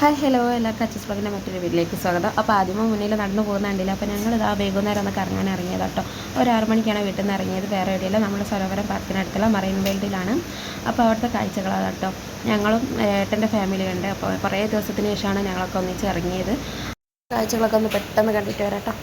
Hi hello എല്ലാവർക്കും അച്ചസ് ബ്ലോഗിൻ്റെ മറ്റൊരു വീട്ടിലേക്ക് സ്വാഗതം. അപ്പോൾ ആദ്യമേ മുന്നിൽ നടന്നു പോകുന്ന കണ്ടില്ല. അപ്പോൾ ഞങ്ങൾ ഇതാ വൈകുന്നേരം ഒന്ന് കറങ്ങാൻ ഇറങ്ങിയത് കേട്ടോ. ഒരു 6 മണിക്കാണ് വീട്ടിൽ നിന്ന് ഇറങ്ങിയത്. വേറെ എവിടെയല്ല, നമ്മുടെ സരോവരം പാർക്കിനടുത്തുള്ള മറൈൻ വേൾഡിലാണ്. അപ്പോൾ അവിടുത്തെ കാഴ്ചകളാണ് കേട്ടോ. ഞങ്ങളും ഏട്ടൻ്റെ ഫാമിലി ഉണ്ട്. അപ്പോൾ കുറേ ദിവസത്തിന് ശേഷമാണ് ഞങ്ങളൊക്കെ ഒന്നിച്ച് ഇറങ്ങിയത്. കാഴ്ചകളൊക്കെ ഒന്ന് പെട്ടെന്ന് കണ്ടിട്ട് വരാം കേട്ടോ.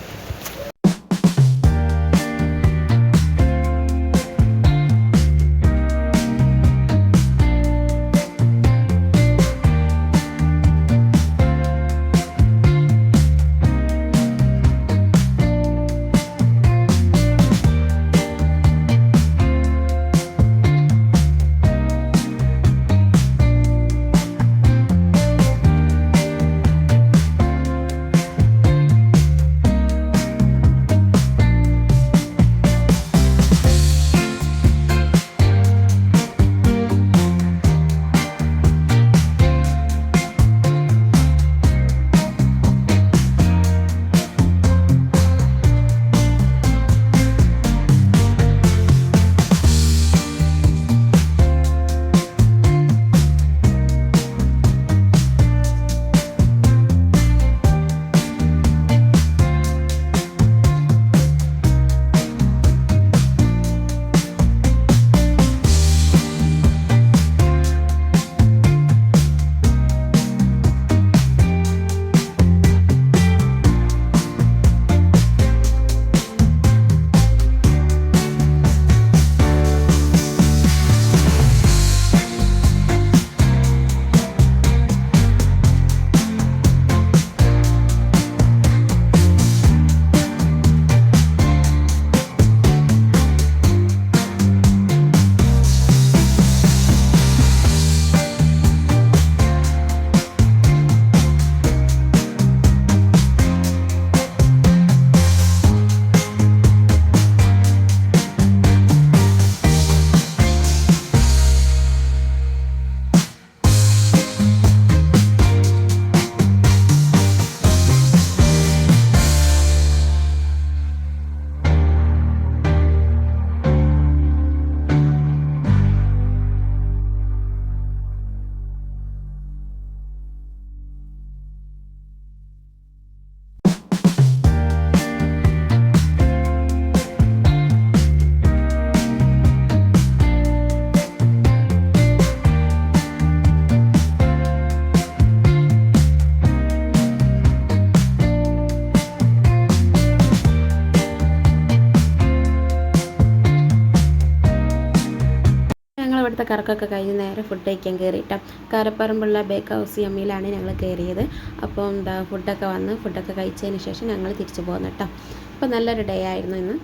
ഇവിടുത്തെ കറക്കൊക്കെ കഴിഞ്ഞ് നേരെ ഫുഡ് കഴിക്കാൻ കയറിയിട്ടാണ്. കാരപ്പറമ്പുള്ള ബേക്ക് ഹൗസ് യമ്മിയിലാണ് ഞങ്ങൾ കയറിയത്. അപ്പോൾ ഫുഡൊക്കെ വന്ന് ഫുഡൊക്കെ കഴിച്ചതിന് ശേഷം ഞങ്ങൾ തിരിച്ചു പോകുന്നു കേട്ടോ. അപ്പോൾ നല്ലൊരു ഡേ ആയിരുന്നു ഇന്ന്.